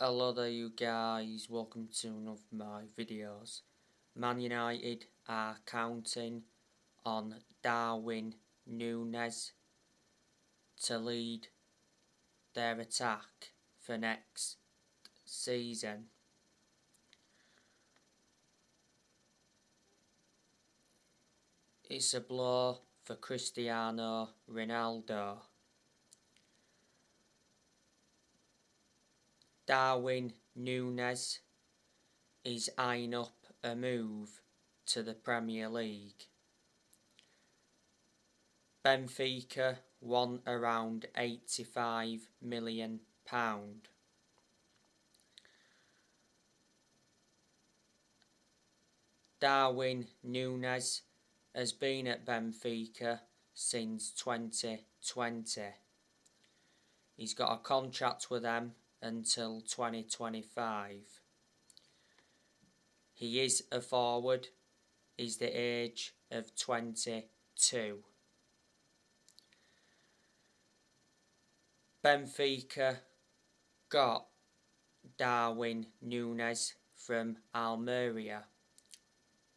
Hello there you guys, welcome to one of my videos. Man United are counting on Darwin Nunez to lead their attack for next season. It's a blow for Cristiano Ronaldo. Darwin Nunez is eyeing up a move to the Premier League. Benfica won around £85 million. Darwin Nunez has been at Benfica since 2020. He's got a contract with them until 2025. He is a forward. He's the age of 22. Benfica got Darwin Nunez from Almeria.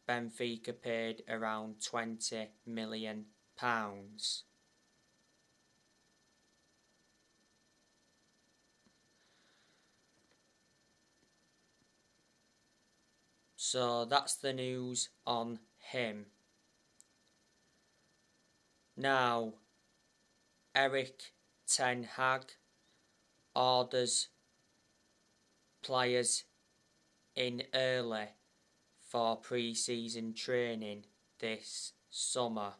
Benfica paid around £20 million. So that's the news on him. Now, Erik Ten Hag orders players in early for pre-season training this summer.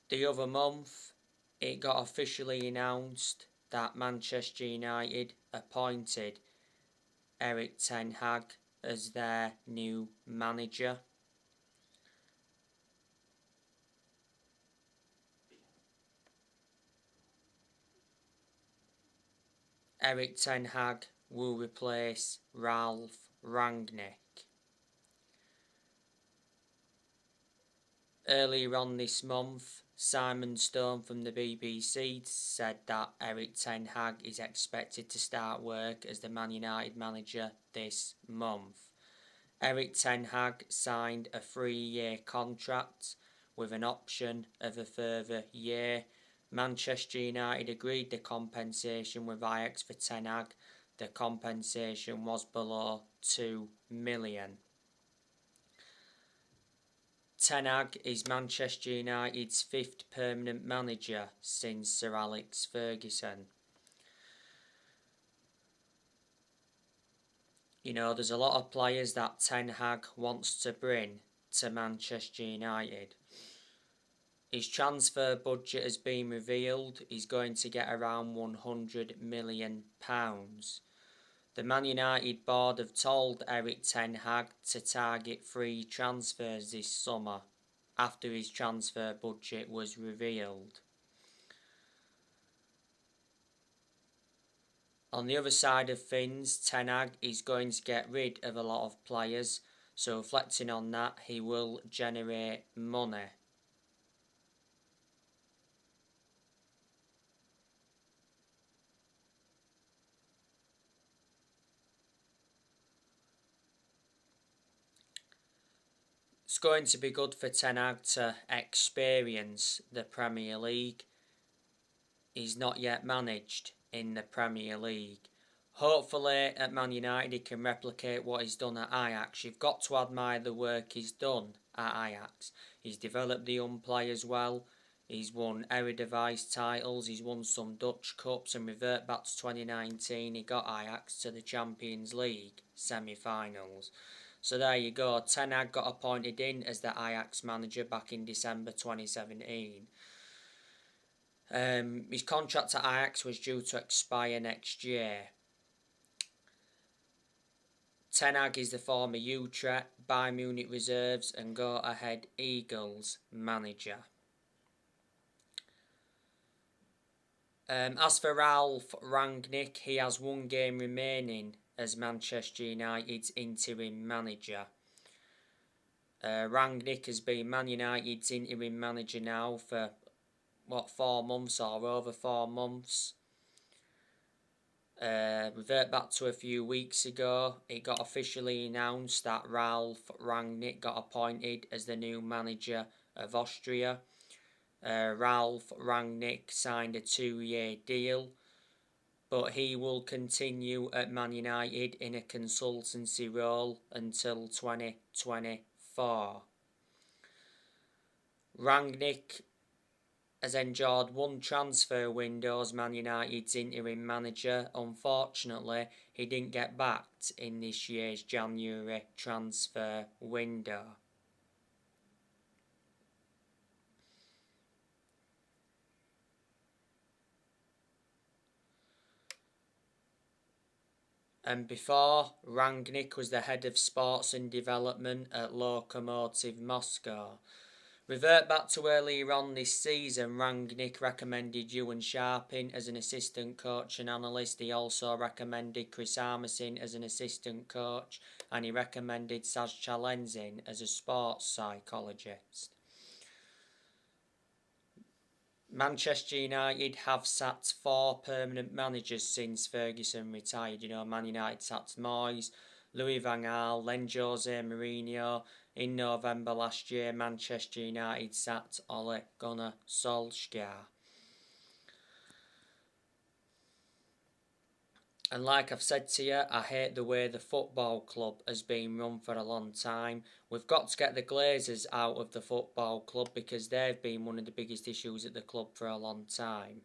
The other month, it got officially announced that Manchester United appointed Erik Ten Hag as their new manager. Erik Ten Hag will replace Ralf Rangnick. Earlier on this month, Simon Stone from the BBC said that Erik Ten Hag is expected to start work as the Man United manager this month. Erik Ten Hag signed a 3-year contract with an option of a further year. Manchester United agreed the compensation with Ajax for Ten Hag. The compensation was below £2 million. Ten Hag is Manchester United's 5th permanent manager since Sir Alex Ferguson. You know, there's a lot of players that Ten Hag wants to bring to Manchester United. His transfer budget has been revealed. He's going to get around £100 million. The Man United board have told Erik Ten Hag to target 3 transfers this summer after his transfer budget was revealed. On the other side of things, Ten Hag is going to get rid of a lot of players, so reflecting on that, he will generate money. It's going to be good for Ten Hag to experience the Premier League. He's not yet managed in the Premier League. Hopefully at Man United he can replicate what he's done at Ajax. You've got to admire the work he's done at Ajax. He's developed the young players well. He's won Eredivisie titles. He's won some Dutch Cups, and revert back to 2019. He got Ajax to the Champions League semi-finals. So there you go. Ten Hag got appointed in as the Ajax manager back in December 2017. His contract at Ajax was due to expire next year. Ten Hag is the former Utrecht, Bayern Munich reserves and Go Ahead Eagles manager. As for Ralf Rangnick, he has 1 game remaining as Manchester United's interim manager. Rangnick has been Man United's interim manager now for 4 months or over 4 months. Revert back to a few weeks ago, it got officially announced that Ralf Rangnick got appointed as the new manager of Austria. Ralf Rangnick signed a 2-year deal, but he will continue at Man United in a consultancy role until 2024. Rangnick has enjoyed one transfer window as Man United's interim manager. Unfortunately, he didn't get backed in this year's January transfer window. And before, Rangnick was the head of sports and development at Lokomotiv Moscow. Revert back to earlier on this season, Rangnick recommended Ewan Sharping as an assistant coach and analyst. He also recommended Chris Armisen as an assistant coach, and he recommended Saz Chalenzin as a sports psychologist. Manchester United have sacked 4 permanent managers since Ferguson retired. Man United sacked Moyes, Louis van Gaal, then Jose Mourinho. In November last year, Manchester United sacked Ole Gunnar Solskjaer. And like I've said to you, I hate the way the football club has been run for a long time. We've got to get the Glazers out of the football club because they've been one of the biggest issues at the club for a long time.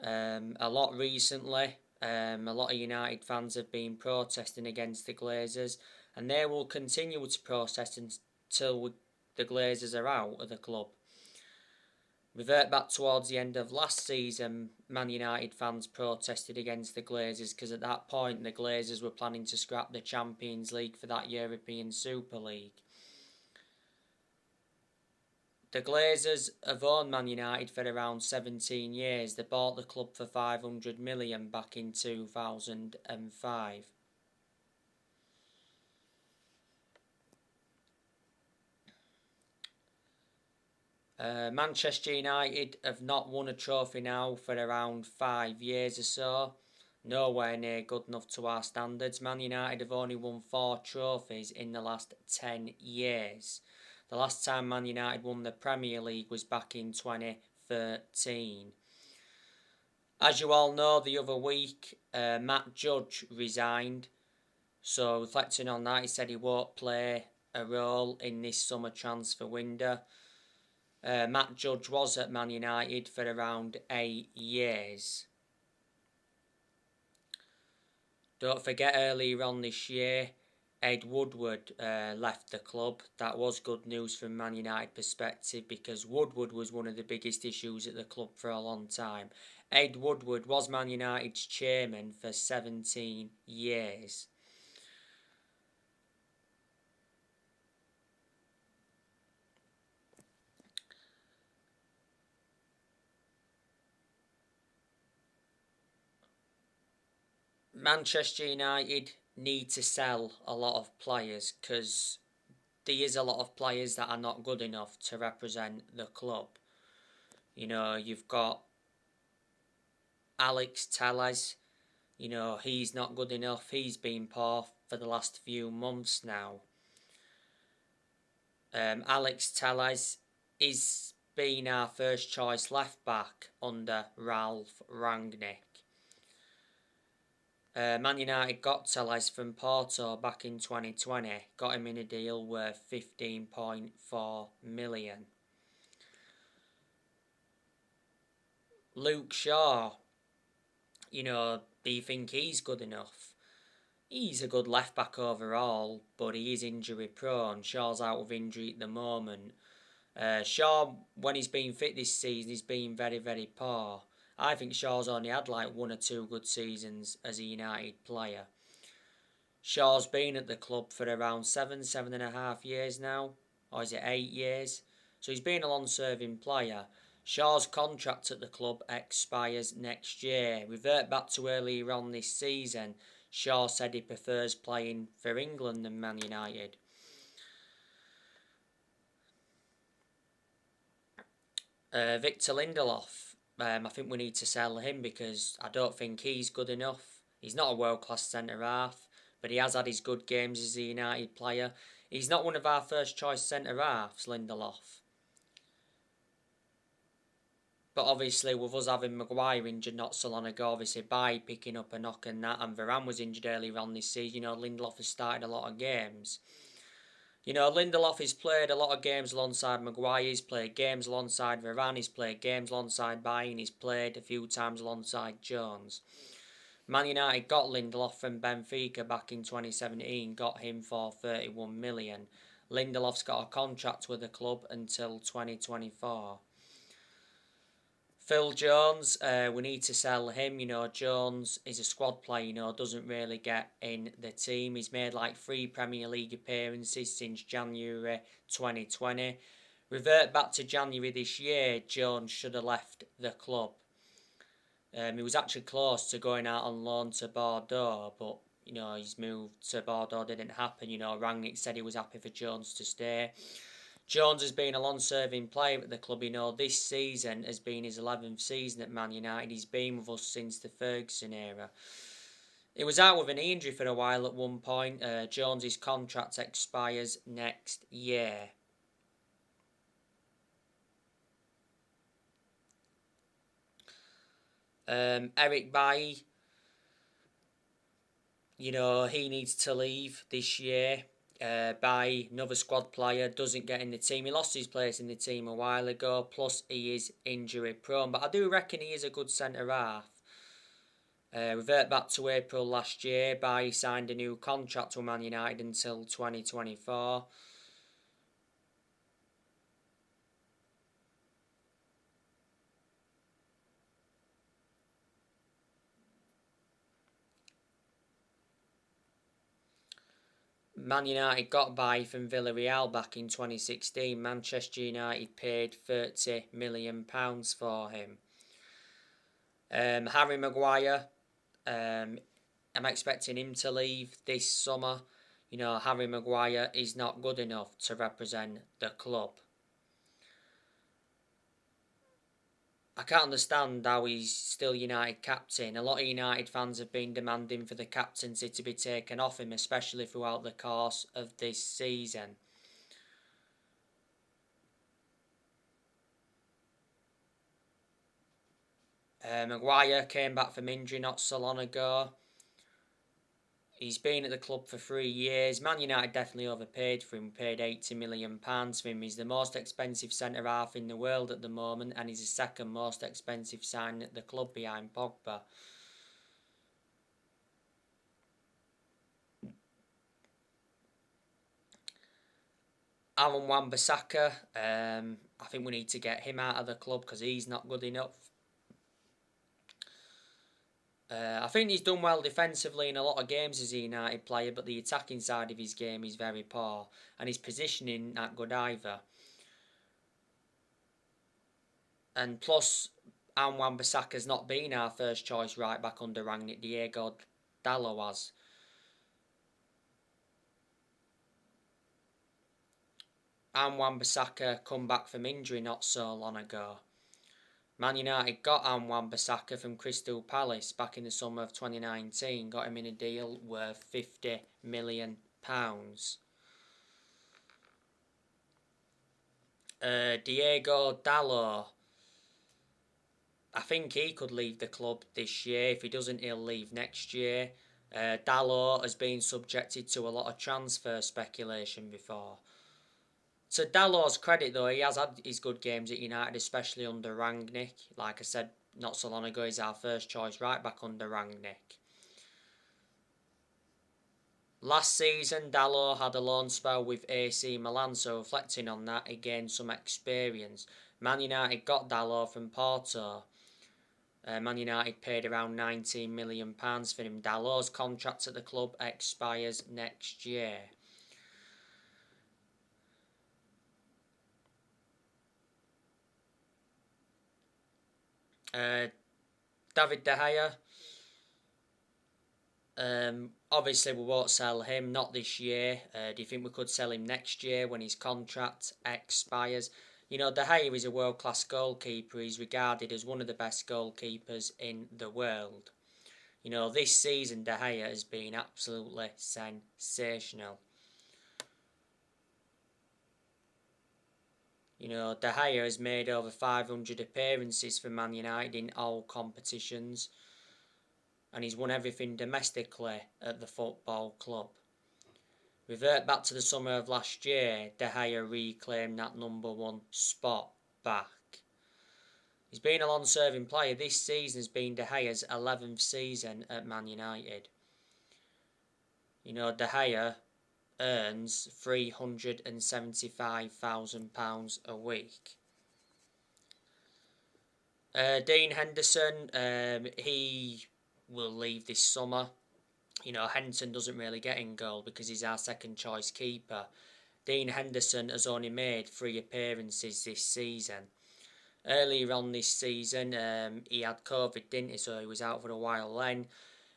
A lot recently, a lot of United fans have been protesting against the Glazers, and they will continue to protest until the Glazers are out of the club. Revert back towards the end of last season, Man United fans protested against the Glazers because at that point the Glazers were planning to scrap the Champions League for that European Super League. The Glazers have owned Man United for around 17 years. They bought the club for 500 million back in 2005. Manchester United have not won a trophy now for around 5 years or so. Nowhere near good enough to our standards. Man United have only won 4 trophies in the last 10 years. The last time Man United won the Premier League was back in 2013. As you all know, the other week, Matt Judge resigned. So reflecting on that, he said he won't play a role in this summer transfer window. Matt Judge was at Man United for around 8 years. Don't forget, earlier on this year, Ed Woodward left the club. That was good news from Man United perspective because Woodward was one of the biggest issues at the club for a long time. Ed Woodward was Man United's chairman for 17 years. Manchester United need to sell a lot of players because there is a lot of players that are not good enough to represent the club. You've got Alex Telles. He's not good enough. He's been poor for the last few months now. Alex Telles is being our first choice left back under Ralf Rangnick. Man United got Telles from Porto back in 2020, got him in a deal worth 15.4 million. Luke Shaw, do you think he's good enough? He's a good left back overall, but he is injury prone. Shaw's out of injury at the moment. Shaw, when he's been fit this season, he's been very, very poor. I think Shaw's only had like 1 or 2 good seasons as a United player. Shaw's been at the club for around 7.5 years now. Or is it 8 years? So he's been a long-serving player. Shaw's contract at the club expires next year. Revert back to earlier on this season. Shaw said he prefers playing for England than Man United. Victor Lindelof. I think we need to sell him because I don't think he's good enough. He's not a world-class centre-half, but he has had his good games as a United player. He's not one of our first-choice centre-halves, Lindelof. But obviously, with us having Maguire injured not so long ago, obviously by picking up a knock and that, and Varane was injured earlier on this season, Lindelof has started a lot of games. Lindelof has played a lot of games alongside Maguire, he's played games alongside Varane, he's played games alongside Bayern, he's played a few times alongside Jones. Man United got Lindelof from Benfica back in 2017, got him for 31 million. Lindelof's got a contract with the club until 2024. Phil Jones, we need to sell him. Jones is a squad player, doesn't really get in the team. He's made like 3 Premier League appearances since January 2020. Revert back to January this year, Jones should have left the club. He was actually close to going out on loan to Bordeaux, but his move to Bordeaux didn't happen. Rangnick said he was happy for Jones to stay. Jones has been a long-serving player at the club. This season has been his 11th season at Man United. He's been with us since the Ferguson era. He was out with an knee injury for a while at one point. Jones's contract expires next year. Erik Bailly, he needs to leave this year. By another squad player, doesn't get in the team. He lost his place in the team a while ago, plus he is injury prone, but I do reckon he is a good centre half. Revert back to April last year, Bailly signed a new contract with Man United until 2024. Man United got Bailly from Villarreal back in 2016. Manchester United paid £30 million for him. Harry Maguire, I'm expecting him to leave this summer. Harry Maguire is not good enough to represent the club. I can't understand how he's still United captain. A lot of United fans have been demanding for the captaincy to be taken off him, especially throughout the course of this season. Maguire came back from injury not so long ago. He's been at the club for 3 years. Man United definitely overpaid for him, paid £80 million for him. He's the most expensive centre-half in the world at the moment, and he's the second most expensive signing at the club behind Pogba. Aaron Wan-Bissaka, I think we need to get him out of the club because he's not good enough. I think he's done well defensively in a lot of games as a United player, but the attacking side of his game is very poor, and his positioning not good either. And plus, Aaron Wan-Bissaka's not been our first choice right back under Rangnick. Diego Dalot has. Aaron Wan-Bissaka come back from injury not so long ago. Man United got Aaron Wan-Bissaka from Crystal Palace back in the summer of 2019. Got him in a deal worth £50 million. Diego Dalot, I think he could leave the club this year. If he doesn't, he'll leave next year. Dalot has been subjected to a lot of transfer speculation before. To Dalot's credit, though, he has had his good games at United, especially under Rangnick. Like I said not so long ago, he's our first choice right back under Rangnick. Last season, Dalot had a loan spell with AC Milan, so reflecting on that, he gained some experience. Man United got Dalot from Porto. Man United paid around £19 million for him. Dalot's contract at the club expires next year. David De Gea. Obviously, we won't sell him, not this year. Do you think we could sell him next year when his contract expires? You know, De Gea is a world-class goalkeeper. He's regarded as one of the best goalkeepers in the world. You know, this season De Gea has been absolutely sensational. You know, De Gea has made over 500 appearances for Man United in all competitions, and he's won everything domestically at the football club. Revert back to the summer of last year, De Gea reclaimed that number one spot back. He's been a long-serving player. This season has been De Gea's 11th season at Man United. You know, De Gea earns £375,000 a week. Dean Henderson, he will leave this summer. You know, Henderson doesn't really get in goal because he's our second choice keeper. Dean Henderson has only made 3 appearances this season. Earlier on this season, he had COVID, didn't he? So he was out for a while then.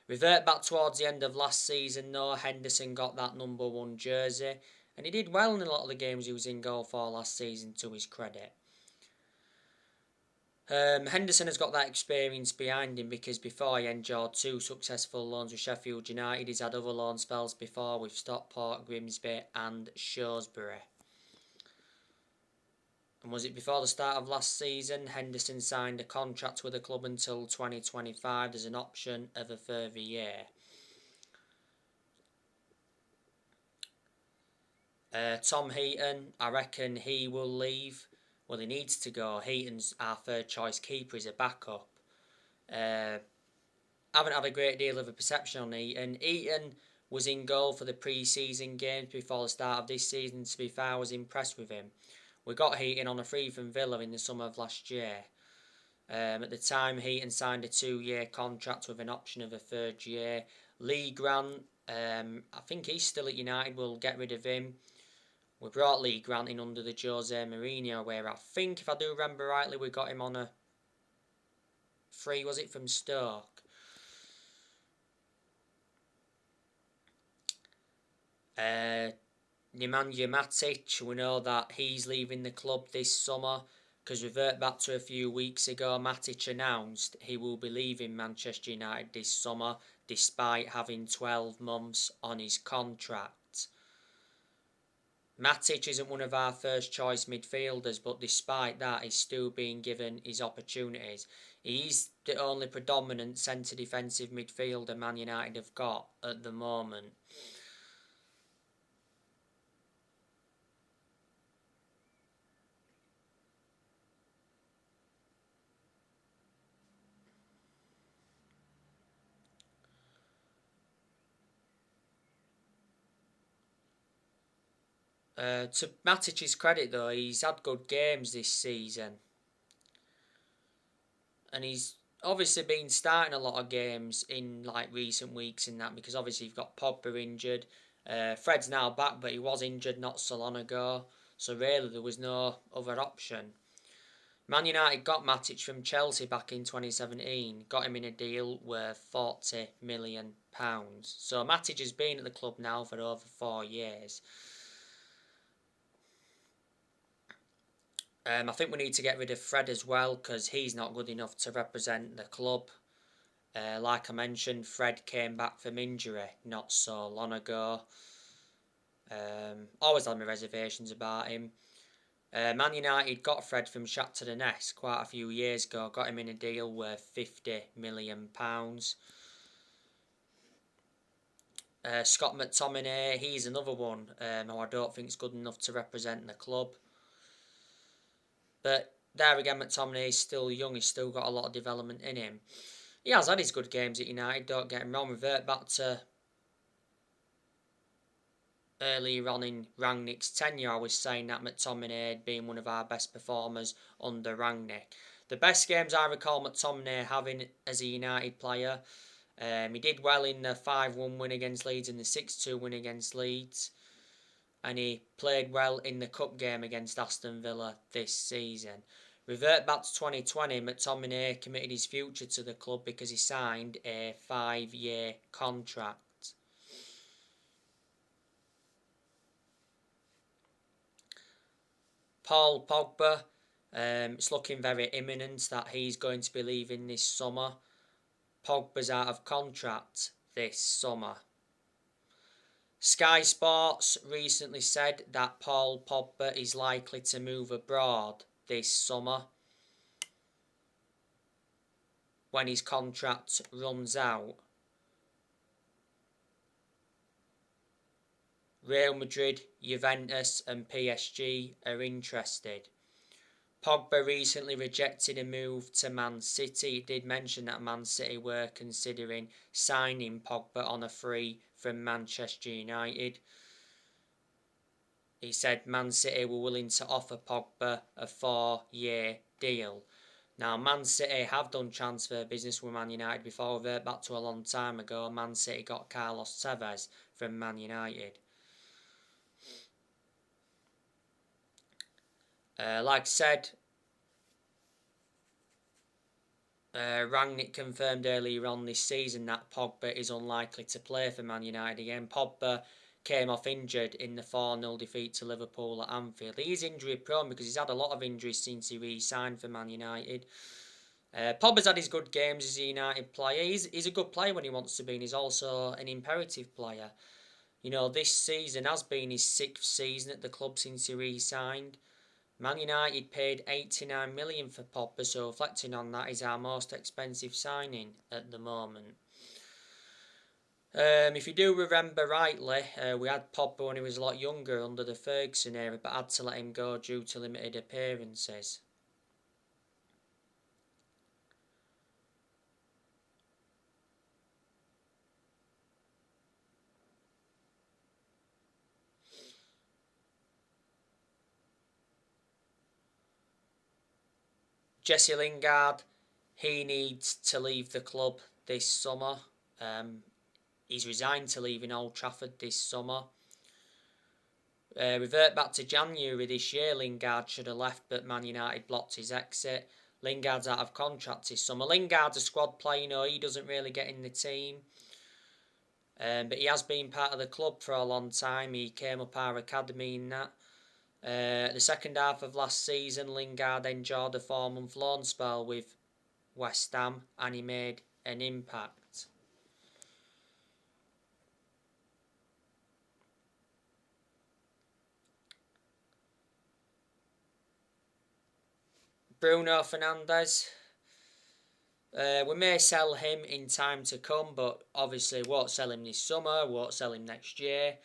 Revert back towards the end of last season though, Henderson got that number 1 jersey, and he did well in a lot of the games he was in goal for last season, to his credit. Henderson has got that experience behind him because before he endured 2 successful loans with Sheffield United, he's had other loan spells before with Stockport, Grimsby and Shrewsbury. And was it before the start of last season, Henderson signed a contract with the club until 2025. There's an option of a further year. Tom Heaton, I reckon he will leave. Well, he needs to go. Heaton's our third choice keeper. He's a backup. Haven't had a great deal of a perception on Heaton. Heaton was in goal for the pre-season games before the start of this season. To be fair, I was impressed with him. We got Heaton on a free from Villa in the summer of last year. At the time, Heaton signed a 2-year contract with an option of a 3rd year. Lee Grant, I think he's still at United. We'll get rid of him. We brought Lee Grant in under the Jose Mourinho, where I think, if I do remember rightly, we got him on a free, was it, from Stoke? Nemanja Matic, we know that he's leaving the club this summer, because revert back to a few weeks ago, Matic announced he will be leaving Manchester United this summer, despite having 12 months on his contract. Matic isn't one of our first choice midfielders, but despite that, he's still being given his opportunities. He's the only predominant centre defensive midfielder Man United have got at the moment. To Matic's credit though, he's had good games this season. And he's obviously been starting a lot of games in like recent weeks in that, because obviously you've got Pogba injured. Fred's now back, but he was injured not so long ago. So really there was no other option. Man United got Matic from Chelsea back in 2017. Got him in a deal worth £40 million. So Matic has been at the club now for over 4 years. I think we need to get rid of Fred as well, because he's not good enough to represent the club. Like I mentioned, Fred came back from injury not so long ago. Always had my reservations about him. Man United got Fred from Shakhtar Donetsk quite a few years ago. Got him in a deal worth £50 million. Scott McTominay, he's another one who I don't think is good enough to represent the club. But there again, McTominay is still young. He's still got a lot of development in him. He has had his good games at United, don't get him wrong. Revert back to earlier on in Rangnick's tenure, I was saying that McTominay had been one of our best performers under Rangnick. The best games I recall McTominay having as a United player, he did well in the 5-1 win against Leeds and the 6-2 win against Leeds. And he played well in the cup game against Aston Villa this season. Revert back to 2020, McTominay committed his future to the club because he signed a 5-year contract. Paul Pogba, it's looking very imminent that he's going to be leaving this summer. Pogba's out of contract this summer. Sky Sports recently said that Paul Pogba is likely to move abroad this summer when his contract runs out. Real Madrid, Juventus and PSG are interested. Pogba recently rejected a move to Man City. He did mention that Man City were considering signing Pogba on a free from Manchester United. He said Man City were willing to offer Pogba a 4-year deal. Now, Man City have done transfer business with Man United before. Back to a long time ago, Man City got Carlos Tevez from Man United. Like I said, Rangnick confirmed earlier on this season that Pogba is unlikely to play for Man United again. Pogba came off injured in the 4-0 defeat to Liverpool at Anfield. He's injury prone because he's had a lot of injuries since he re-signed for Man United. Pogba's had his good games as a United player. He's a good player when he wants to be, and he's also an imperative player. You know, this season has been his 6th season at the club since he re-signed. Man United paid 89 million for Pogba, so reflecting on that, is our most expensive signing at the moment. If you do remember rightly, we had Pogba when he was a lot younger under the Ferguson era, but had to let him go due to limited appearances. Jesse Lingard, he needs to leave the club this summer. He's resigned to leaving Old Trafford this summer. Revert back to January this year, Lingard should have left, but Man United blocked his exit. Lingard's out of contract this summer. Lingard's a squad player, you know, he doesn't really get in the team. But he has been part of the club for a long time. He came up our academy in that. The second half of last season, Lingard enjoyed a 4-month loan spell with West Ham and he made an impact. Bruno Fernandes. We may sell him in time to come, but obviously won't sell him this summer, won't sell him next year.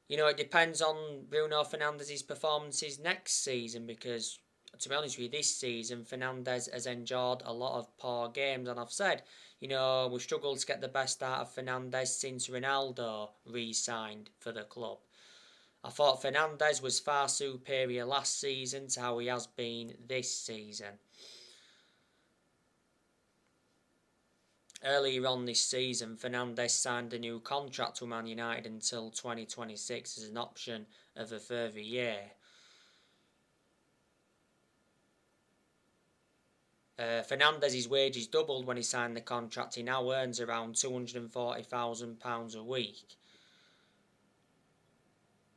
You know, it depends on Bruno Fernandes' performances next season because, to be honest with you, this season Fernandes has enjoyed a lot of poor games, and I've said, you know, we've struggled to get the best out of Fernandes since Ronaldo re-signed for the club. I thought Fernandes was far superior last season to how he has been this season. Earlier on this season, Fernandes signed a new contract with Man United until 2026 as an option of a further year. Fernandes' wages doubled when he signed the contract. He now earns around £240,000 a week.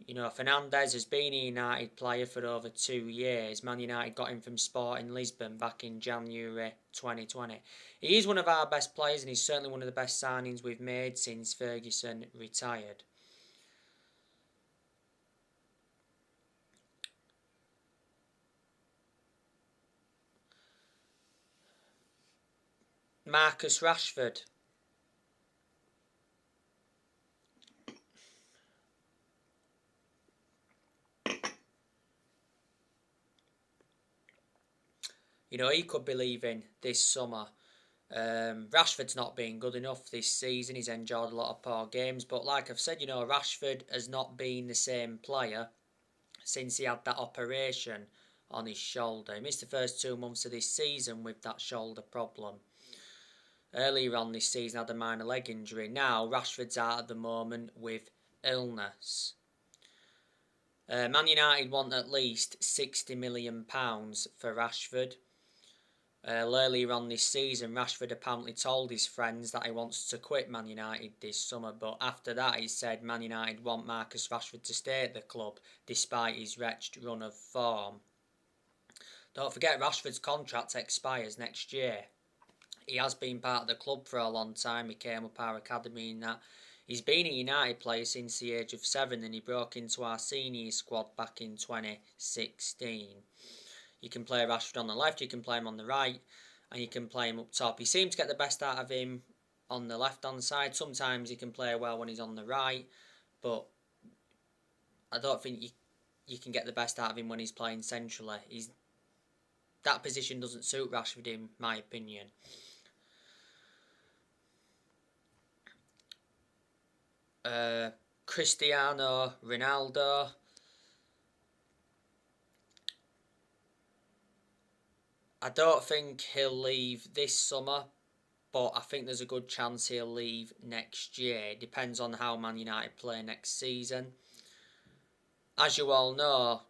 You know, Fernandes has been a United player for over 2 years. Man United got him from Sporting Lisbon back in January 2020. He is one of our best players and he's certainly one of the best signings we've made since Ferguson retired. Marcus Rashford. You know, he could be leaving this summer. Rashford's not been good enough this season. He's enjoyed a lot of poor games. But like I've said, you know, Rashford has not been the same player since he had that operation on his shoulder. He missed the first 2 months of this season with that shoulder problem. Earlier on this season had a minor leg injury. Now Rashford's out at the moment with illness. Man United want at least £60 million for Rashford. Earlier on this season, Rashford apparently told his friends that he wants to quit Man United this summer, but after that he said Man United want Marcus Rashford to stay at the club despite his wretched run of form. Don't forget Rashford's contract expires next year. He has been part of the club for a long time. He came up our academy and that. He's been a United player since the age of 7 and he broke into our senior squad back in 2016. You can play Rashford on the left, you can play him on the right, and you can play him up top. He seems to get the best out of him on the left-hand side. Sometimes he can play well when he's on the right, but I don't think you can get the best out of him when he's playing centrally. That position doesn't suit Rashford in my opinion. Cristiano Ronaldo. I don't think he'll leave this summer, but I think there's a good chance he'll leave next year. It depends on how Man United play next season. As you all know,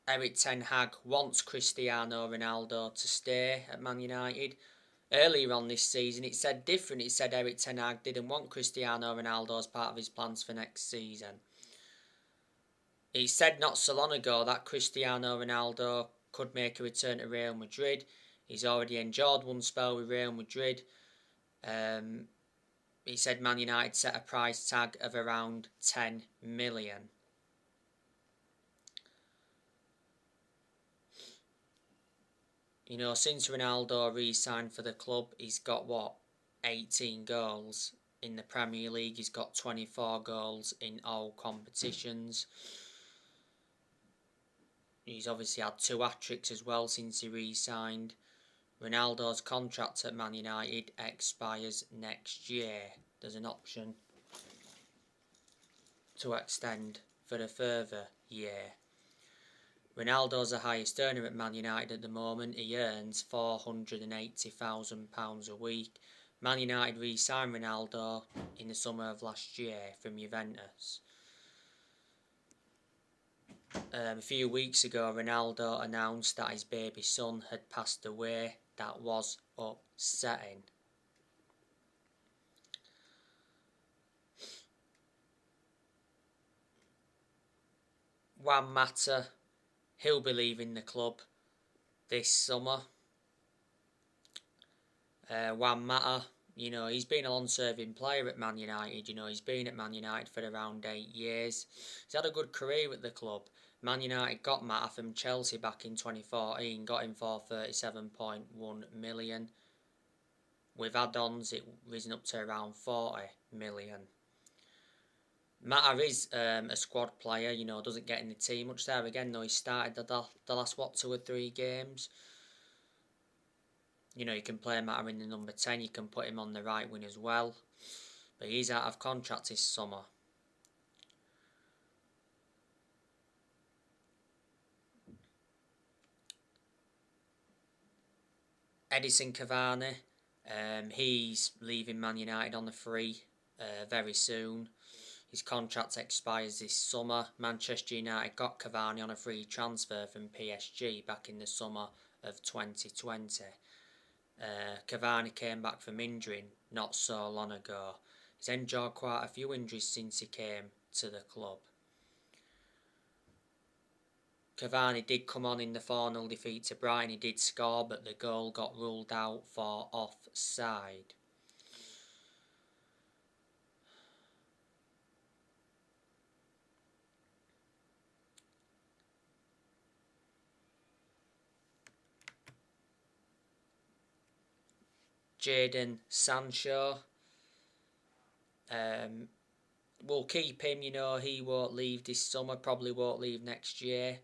Erik Ten Hag wants Cristiano Ronaldo to stay at Man United. Earlier on this season, it said different. It said Erik Ten Hag didn't want Cristiano Ronaldo as part of his plans for next season. He said not so long ago that Cristiano Ronaldo could make a return to Real Madrid. He's already enjoyed one spell with Real Madrid. He said Man United set a price tag of around 10 million. You know, since Ronaldo re-signed for the club, he's got 18 goals in the Premier League. He's got 24 goals in all competitions. He's obviously had 2 hat-tricks as well since he re-signed. Ronaldo's contract at Man United expires next year. There's an option to extend for a further year. Ronaldo's the highest earner at Man United at the moment. He earns £480,000 a week. Man United re-signed Ronaldo in the summer of last year from Juventus. A few weeks ago, Ronaldo announced that his baby son had passed away. That was upsetting. Juan Mata, he'll be leaving the club this summer. Juan Mata, you know, he's been a long-serving player at Man United. You know, he's been at Man United for around 8 years. He's had a good career at the club. Man United got Mata from Chelsea back in 2014, got him for 37.1 million. With add-ons, it risen up to around 40 million. Mata is a squad player, you know, doesn't get in the team much there. Again, though, he started the last, 2 or 3 games. You know, you can play Mata in the number 10, you can put him on the right wing as well. But he's out of contract this summer. Edinson Cavani, he's leaving Man United on the free very soon. His contract expires this summer. Manchester United got Cavani on a free transfer from PSG back in the summer of 2020. Cavani came back from injury not so long ago. He's endured quite a few injuries since he came to the club. Cavani did come on in the 4-0 defeat to Brighton. He did score, but the goal got ruled out for offside. Jaden Sancho. We'll keep him, you know, he won't leave this summer, probably won't leave next year.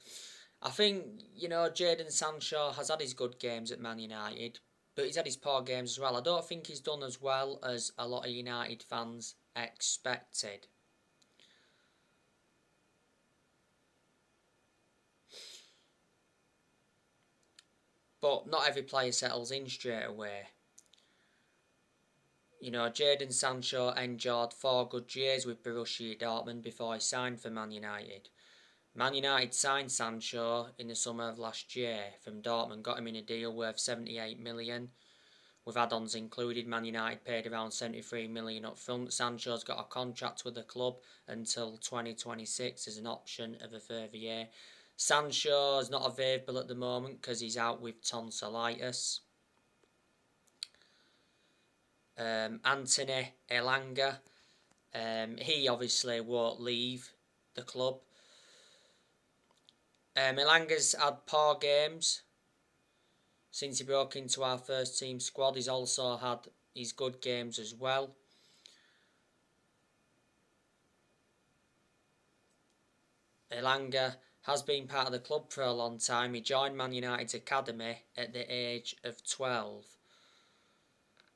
I think, you know, Jaden Sancho has had his good games at Man United, but he's had his poor games as well. I don't think he's done as well as a lot of United fans expected. But not every player settles in straight away. You know, Jaden Sancho endured 4 good years with Borussia Dortmund before he signed for Man United. Man United signed Sancho in the summer of last year from Dortmund, got him in a deal worth 78 million. With add-ons included, Man United paid around 73 million up front. Sancho's got a contract with the club until 2026 as an option of a further year. Sancho is not available at the moment because he's out with tonsillitis. Anthony Elanga, he obviously won't leave the club. Elanga's had poor games since he broke into our first team squad. He's also had his good games as well. Elanga has been part of the club for a long time. He joined Man United's academy at the age of 12.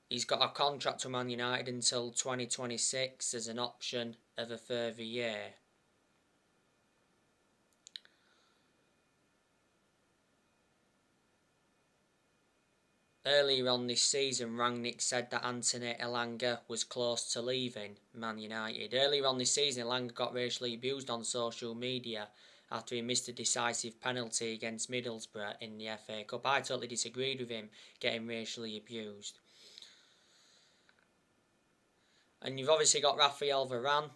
He's got a contract with Man United until 2026 as an option of a further year. Earlier on this season, Rangnick said that Anthony Elanga was close to leaving Man United. Earlier on this season, Elanga got racially abused on social media after he missed a decisive penalty against Middlesbrough in the FA Cup. I totally disagreed with him getting racially abused. And you've obviously got Raphael Varane.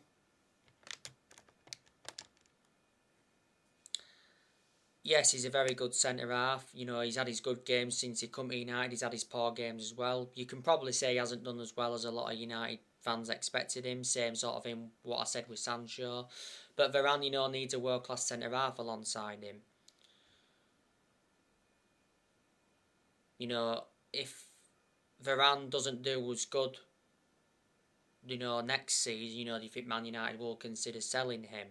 Yes, he's a very good centre-half. You know, he's had his good games since he come to United. He's had his poor games as well. You can probably say he hasn't done as well as a lot of United fans expected him. Same sort of in what I said with Sancho. But Varane, you know, needs a world-class centre-half alongside him. You know, if Varane doesn't do as good, you know, next season, you know, do you think Man United will consider selling him?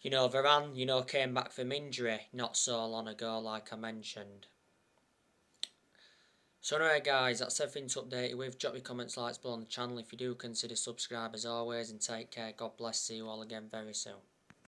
You know, Varane, you know, came back from injury not so long ago, like I mentioned. So anyway guys, that's everything to update you with. Drop your comments, likes below on the channel if you do consider subscribe as always, and take care. God bless. See you all again very soon.